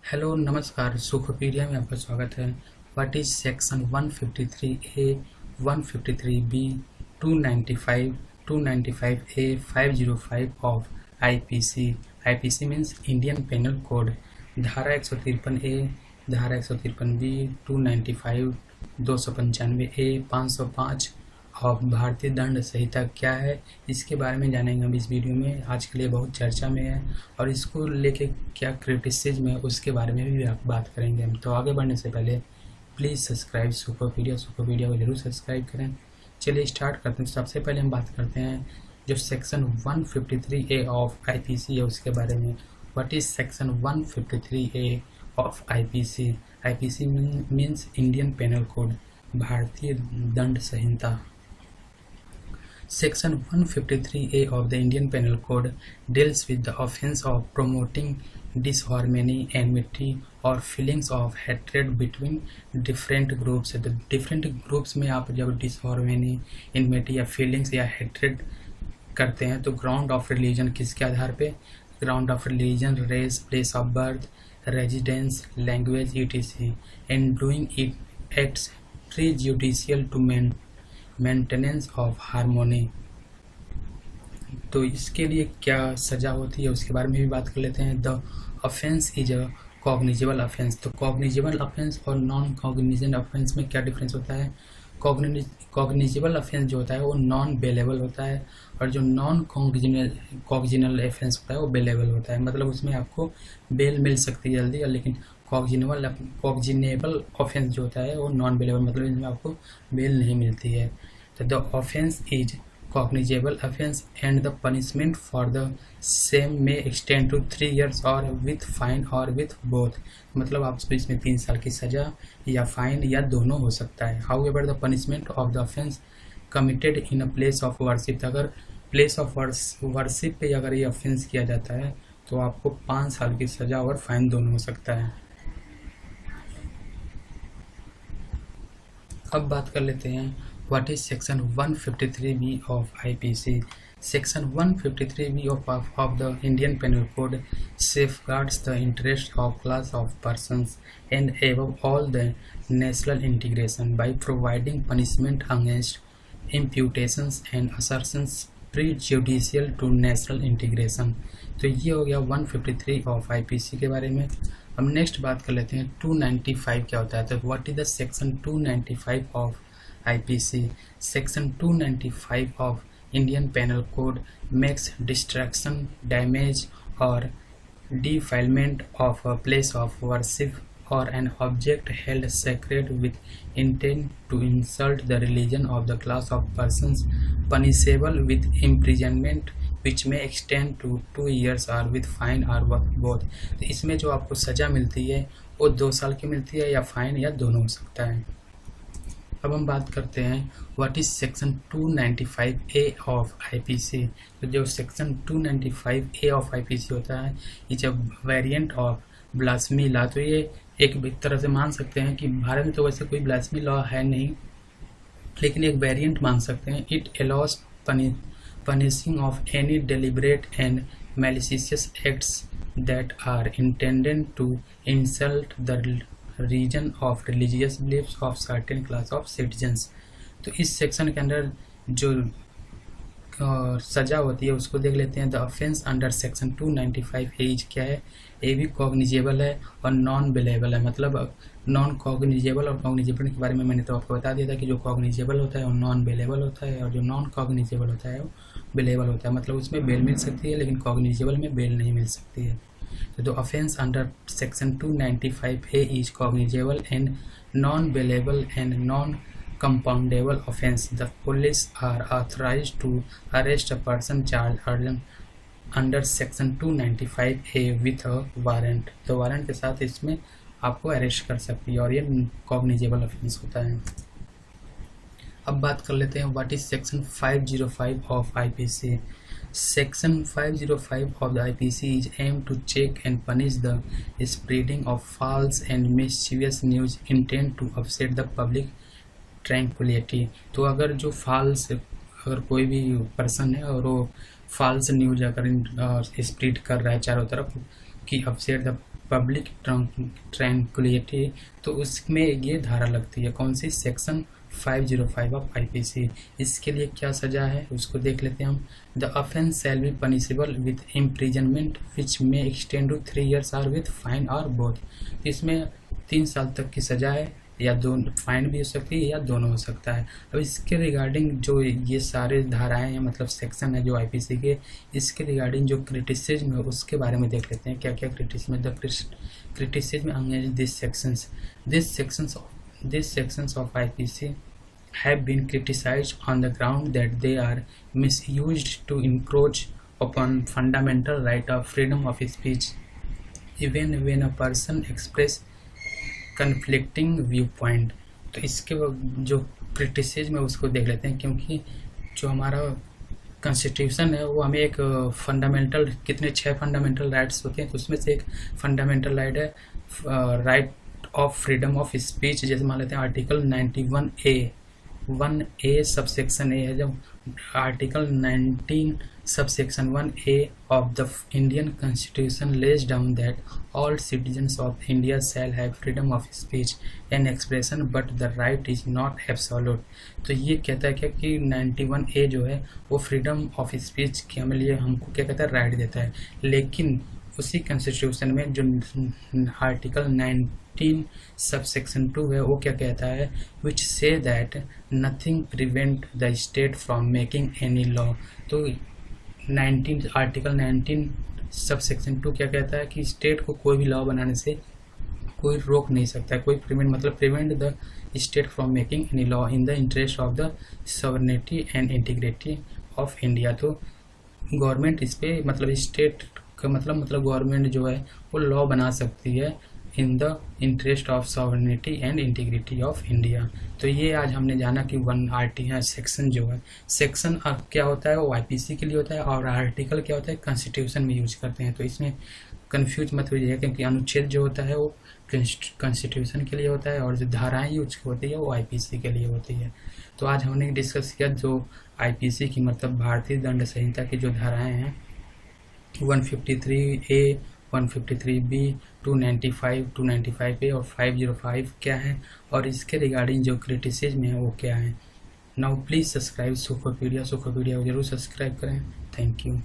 Hello नमस्कार सुखोपीडिया में आपका स्वागत है। What is section 153A 153B 295 295A 505 of IPC. IPC means Indian panel Code. धारा 153A, धारा 153B, 295, 295A, 505 और भारतीय दंड संहिता क्या है, इसके बारे में जानेंगे हम इस वीडियो में। आज के लिए बहुत चर्चा में है और इसको लेके क्या क्रिटिसिज्म है उसके बारे में भी बात करेंगे हम। तो आगे बढ़ने से पहले प्लीज़ सब्सक्राइब सुपरपीडिया को जरूर सब्सक्राइब करें। चलिए स्टार्ट करते हैं। सबसे पहले हम बात करते हैं जो सेक्शन 153A ऑफ आईपीसी है उसके बारे में। What is section 153A of IPC? IPC means Indian panel Code, भारतीय दंड संहिता। Section 153A of the Indian Penal Code deals with the offence of promoting disharmony, enmity or feelings of hatred between different groups. The different groups में आप जब disharmony, enmity या feelings या hatred करते हैं तो ग्राउंड ऑफ रिलीजन किसके आधार पे? Ground of religion, race, place of birth, residence, language etc. and doing it acts prejudicial to maintenance of harmony. तो इसके लिए क्या सज़ा होती है उसके बारे में भी बात कर लेते हैं। The offence is a cognizable offence. तो कॉग्निजेबल ऑफेंस और नॉन कॉग्निजेबल ऑफेंस में क्या डिफरेंस होता है? कॉग्निजेबल ऑफेंस जो होता है वो नॉन बेलेबल होता है और जो नॉन कॉग्निजिनल ऑफेंस होता है वो बेलेबल होता है। मतलब उसमें आपको बेल मिल सकती है जल्दी, लेकिन कॉग्निजेबल ऑफेंस जो होता है वो नॉन बेलेबल, मतलब इसमें आपको बेल नहीं मिलती है। तो the offence is cognizable offence and the punishment for the same में एक्सटेंड टू 3 years और विथ फाइन और विथ बोथ। मतलब आपको इसमें 3 साल की सज़ा या फाइन या दोनों हो सकता है। How ever the punishment of the offence committed in a place of worship, अगर प्लेस ऑफ वर्शिप पे अगर ये ऑफेंस किया जाता है तो आपको 5 साल की सज़ा और फाइन दोनों हो सकता है। अब बात कर लेते हैं what is section 153B of IPC. Section 153B of the Indian Penal Code safeguards the interest of class of persons and above all the national integration by providing punishment against imputations and assertions prejudicial to national integration। तो ये हो गया 153 of IPC के बारे में। हम next बात कर लेते हैं 295 क्या होता है। तो what is the section 295 of IPC? Section 295 of Indian panel code makes destruction, damage और defilement of a place of worship or an object held sacred with intent to insult the religion of the class of persons punishable with imprisonment which may extend to 2 years or with fine or both। तो इसमें जो आपको सज़ा मिलती है वो 2 साल की मिलती है या फाइन या दोनों हो सकता है। अब हम बात करते हैं what is section 295A of IPC. तो जो सेक्शन 295A ऑफ आईपीसी होता है is a variant of blasphemy law. तो ये एक तरह से मान सकते हैं कि भारत में तो वैसे कोई ब्लास्फेमी लॉ है नहीं, लेकिन एक वेरिएंट मान सकते हैं। It allows punishing of any deliberate and malicious acts that are intended to insult the region of religious beliefs of certain class of citizens। तो इस सेक्शन के अंदर जो सज़ा होती है उसको देख लेते हैं। The offence under section 295A क्या है? ए भी कॉग्निजेबल है और नॉन बेलेबल है। मतलब नॉन कॉग्निजेबल और कॉग्निजेबल के बारे में मैंने तो आपको बता दिया था कि जो कॉग्निजेबल होता है वो नॉन बेलेबल होता है और जो नॉन कॉग्निजेबल होता है वो बेलेबल होता है। मतलब उसमें बेल मिल सकती है लेकिन कॉग्निजेबल में बेल नहीं मिल सकती है। तो the offence under section 295A is cognizable and non bailable and non compoundable offense। The police are authorized to arrest a person charged under section 295A with a warrant। तो warrant के साथ इसमें आपको arrest कर सकती है और ये कॉग्निजेबल ऑफेंस होता है। अब बात कर लेते हैं what is section 505 of IPC. Section 505 of the IPC is aim to check and punish the spreading of false and mischievous news intend to upset the public tranquillity. तो अगर जो फॉल्स, अगर कोई भी पर्सन है और वो फॉल्स न्यूज अगर स्प्रेड कर रहा है चारों तरफ कि अपसेट द पब्लिक ट्रैंक्विलिटी, तो उसमें ये धारा लगती है। कौन सी? Section 505 of IPC. इसके लिए क्या सजा है उसको देख लेते हैं हम। The offence shall be punishable with imprisonment which may extend to 3 years और विथ फाइन और बोथ। इसमें 3 साल तक की सजा है, या दोनों, फाइन भी हो सकती है या दोनों हो सकता है। अब इसके रिगार्डिंग जो ये सारे धाराएं हैं, मतलब सेक्शन है जो आईपीसी के, इसके रिगार्डिंग जो क्रिटिसिज्म है उसके बारे में देख लेते हैं। क्या क्या criticism? The criticism against this sections of IPC have been criticized on the ground that they are misused to encroach upon fundamental right of freedom of speech even when a person express conflicting viewpoint। तो इसके जो criticism है उसको देख लेते हैं, क्योंकि जो हमारा कॉन्स्टिट्यूशन है वो हमें एक फंडामेंटल, कितने 6 फंडामेंटल राइट्स होते हैं, तो उसमें से एक फंडामेंटल राइट है right of freedom of speech. जैसे मान लेते हैं आर्टिकल 1A सबसेक्शन ए है, जब article 19 subsection 1A of the Indian constitution lays down that all citizens of India shall have freedom of speech and expression but the right is not absolute. तो ये कहता है क्या कि 91A जो है वो फ्रीडम ऑफ स्पीच के लिए हमको क्या कहता है, राइट देता है। लेकिन उसी कॉन्स्टिट्यूशन में जो आर्टिकल 19 सबसेक्शन 2 है वो क्या कहता है, which say that nothing prevent the state from making any law. तो आर्टिकल 19 सबसेक्शन 2 क्या कहता है कि स्टेट को कोई भी लॉ बनाने से कोई रोक नहीं सकता है, कोई prevent the state from making any law in the interest of the sovereignty and integrity of India. तो गवर्नमेंट इस पे स्टेट का मतलब गवर्नमेंट जो है वो लॉ बना सकती है in the interest of sovereignty and integrity of India. तो ये आज हमने जाना कि सेक्शन जो है, सेक्शन क्या होता है वो आईपीसी के लिए होता है, और आर्टिकल क्या होता है कॉन्स्टिट्यूशन में यूज करते हैं। तो इसमें कंफ्यूज मत होइए, क्योंकि अनुच्छेद जो होता है वो कॉन्स्टिट्यूशन के लिए होता है, और जो धाराएं यूज होती है वो आईपीसी के लिए होती है। तो आज हमने डिस्कस किया जो आईपीसी की भारतीय दंड संहिता की जो धाराएँ हैं 153A, 153B, 295, 295A और 505 क्या है, और इसके रिगार्डिंग जो क्रिटिसिज्म है वो क्या है। नाउ प्लीज़ सब्सक्राइब सोफोपीडिया को जरूर सब्सक्राइब करें। Thank you.